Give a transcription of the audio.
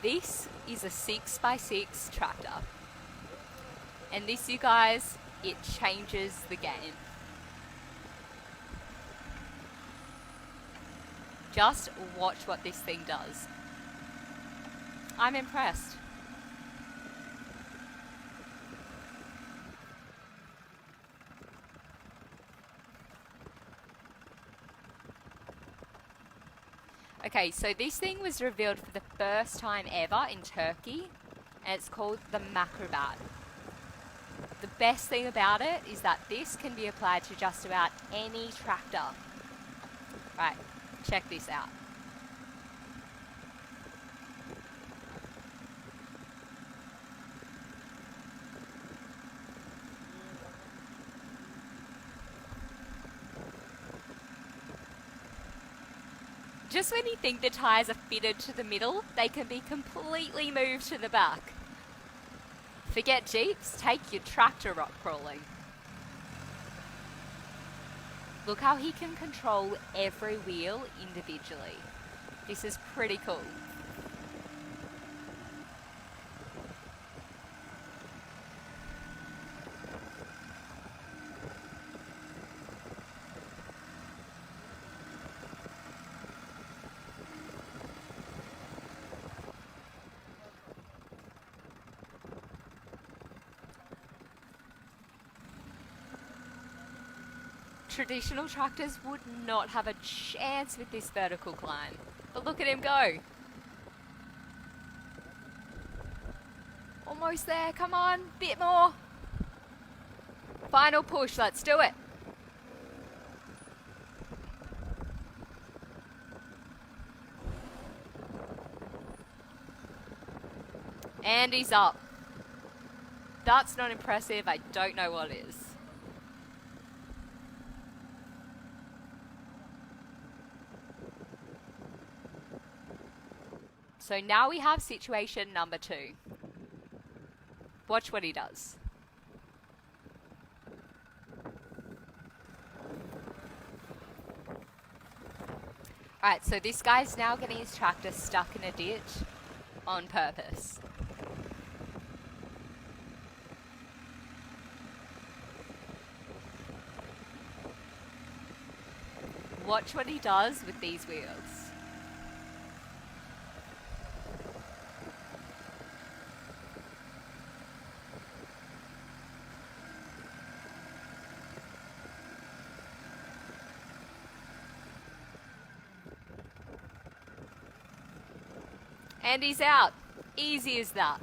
This is a 6x6 tractor. And this, you guys, it changes the game. Just watch what this thing does. I'm impressed. Okay, so this thing was revealed for the first time ever in Turkey, and it's called the Macrobat. The best thing about it is that this can be applied to just about any tractor. Right, check this out. Just when you think the tyres are fitted to the middle, they can be completely moved to the back. Forget Jeeps, take your tractor rock crawling. Look how he can control every wheel individually. This is pretty cool. Traditional tractors would not have a chance with this vertical climb. But look at him go. Almost there, come on, bit more. Final push, let's do it. And he's up. That's not impressive, I don't know what is. So now we have situation number 2. Watch what he does. Alright, so this guy's now getting his tractor stuck in a ditch on purpose. Watch what he does with these wheels. And he's out. Easy as that.